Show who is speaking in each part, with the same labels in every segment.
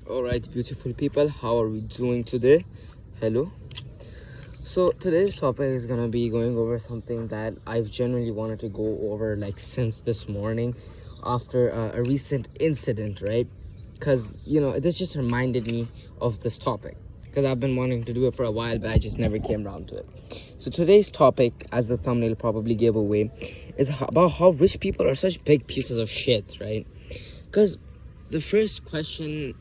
Speaker 1: Alright, beautiful people, how are we doing today? Hello. So today's topic is gonna be going over something that I've generally wanted to go over like since this morning after a recent incident, right? Because this just reminded me of this topic because I've been wanting to do it for a while, but I just never came around to it. So today's topic, as the thumbnail probably gave away, is about how rich people are such big pieces of shit, right? Because the first question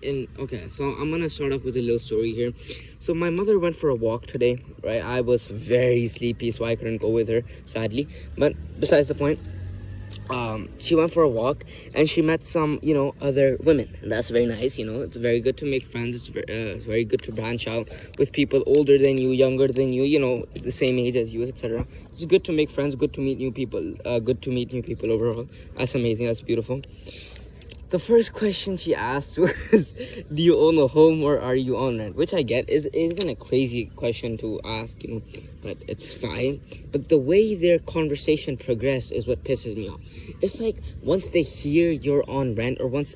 Speaker 1: so I'm gonna start off with a little story here. So my mother went for a walk today, right? I was very sleepy, so I couldn't go with her, sadly. But besides the point, she went for a walk and she met some other women, and that's very nice. It's very good to make friends. It's very good to branch out with people older than you, younger than you, the same age as you, etc. It's good to make friends, good to meet new people, good to meet new people overall. That's amazing, that's beautiful. The first question she asked was, do you own a home or are you on rent? Which I get isn't a crazy question to ask, but it's fine. But the way their conversation progressed is what pisses me off. It's like once they hear you're on rent, or once,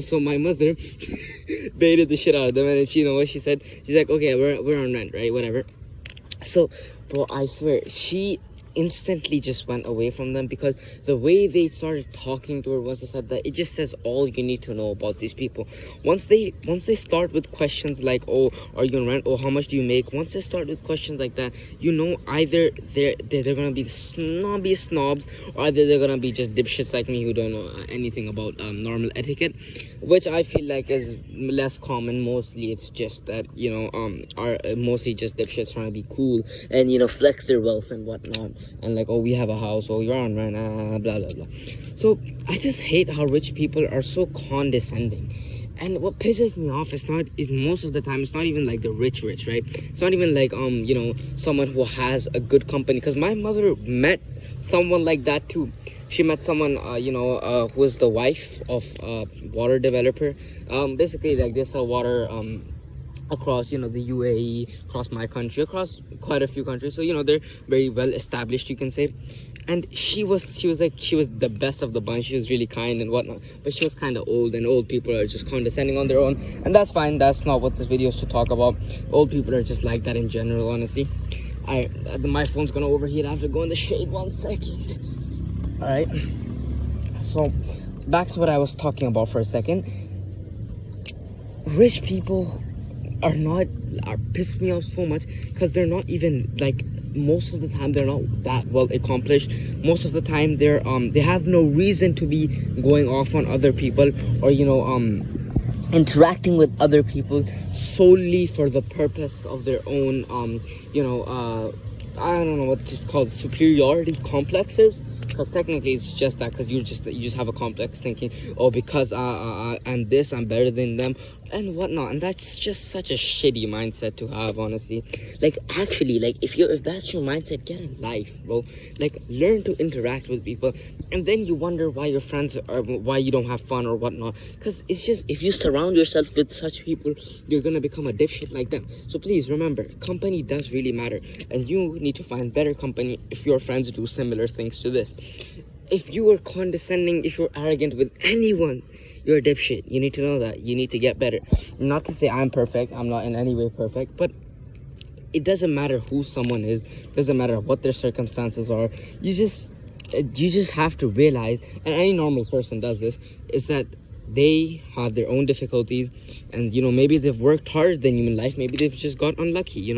Speaker 1: so my mother baited the shit out of them, and you know what she said? She's like, okay, we're on rent, right? Whatever. So, bro, I swear, she instantly just went away from them, because the way they started talking to her was they said that it just says all you need to know about these people. Once they start with questions like, oh, are you on rent, oh, how much do you make, once they start with questions like that, either they're gonna be snobs, or either they're gonna be just dipshits like me who don't know anything about normal etiquette, which I feel like is less common. Mostly it's just that are mostly just dipshits trying to be cool and flex their wealth and whatnot, and like, oh, we have a house, oh, you're on rent, blah blah blah. So I just hate how rich people are so condescending. And what pisses me off is most of the time it's not even like the rich, right? It's not even like someone who has a good company, because my mother met someone like that too. She met someone who was the wife of a water developer. Basically, like, they sell water across the UAE, across my country, across quite a few countries. So they're very well established, you can say. And she was the best of the bunch. She was really kind and whatnot, but she was kind of old, and old people are just condescending on their own, and that's fine. That's not what this video is to talk about. Old people are just like that in general, honestly. My phone's gonna overheat. I have to go in the shade 1 second. All right, so back to what I was talking about for a second. Rich people are piss me off so much, because they're not even like, most of the time they're not that well accomplished. Most of the time they have no reason to be going off on other people, or interacting with other people solely for the purpose of their own I don't know what it's called, superiority complexes. Because technically it's just that, because you just have a complex thinking, oh, because I'm this, I'm better than them and whatnot. And that's just such a shitty mindset to have, honestly. Like, actually, like, if that's your mindset, get a life, bro. Like, learn to interact with people, and then you wonder why your friends are, why you don't have fun or whatnot. Because it's just, if you surround yourself with such people, you're gonna become a dipshit like them. So please remember, company does really matter, and you need to find better company if your friends do similar things to this. If you are condescending, if you're arrogant with anyone, you're a dipshit. You need to know that. You need to get better. Not to say I'm perfect. I'm not in any way perfect. But it doesn't matter who someone is. It doesn't matter what their circumstances are. You just have to realize, and any normal person does this, is that they have their own difficulties. And, maybe they've worked harder than you in life. Maybe they've just got unlucky,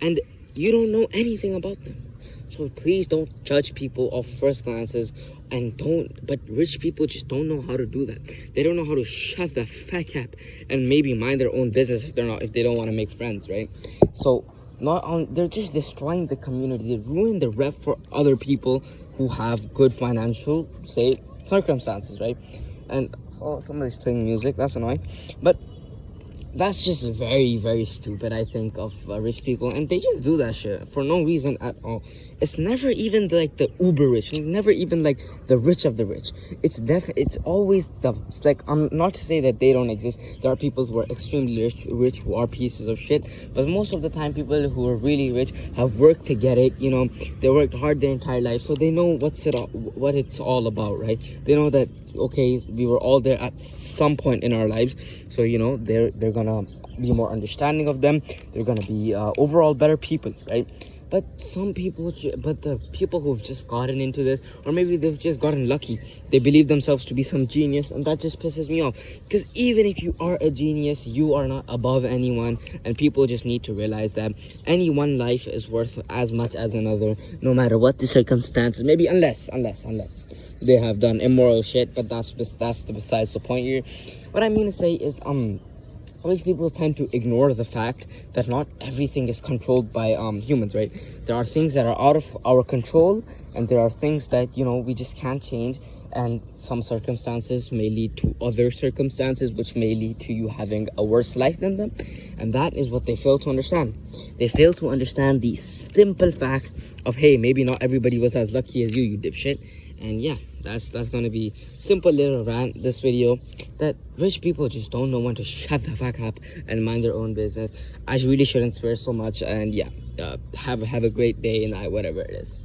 Speaker 1: And you don't know anything about them. So please don't judge people off first glances, but rich people just don't know how to do that. They don't know how to shut the fuck up and maybe mind their own business if they don't want to make friends, right? So they're just destroying the community. They ruin the rep for other people who have good financial, circumstances, right? And, oh, somebody's playing music, that's annoying. But that's just very, very stupid, I think, of rich people, and they just do that shit for no reason at all. It's never even like the uber rich, never even like the rich of the rich. It's always the, it's like, not to say that they don't exist. There are people who are extremely rich who are pieces of shit, but most of the time people who are really rich have worked to get it. You know, they worked hard their entire life, so they know what it's all about, right? They know that, okay, we were all there at some point in our lives, so you know, they're gonna be more understanding of them. They're gonna be overall better people, right? But some people, but the people who've just gotten into this, or maybe they've just gotten lucky, they believe themselves to be some genius, and that just pisses me off. Because even if you are a genius, you are not above anyone, and people just need to realize that any one life is worth as much as another, no matter what the circumstances. Maybe unless they have done immoral shit, but that's besides the point here. What I mean to say is, always people tend to ignore the fact that not everything is controlled by humans, right? There are things that are out of our control, and there are things that, you know, we just can't change, and some circumstances may lead to other circumstances which may lead to you having a worse life than them. And that is what they fail to understand. They fail to understand the simple fact of, hey, maybe not everybody was as lucky as you dipshit. And yeah, that's gonna be simple little rant this video, that rich people just don't know when to shut the fuck up and mind their own business. I really shouldn't swear so much, and yeah, have a great day and night, whatever it is.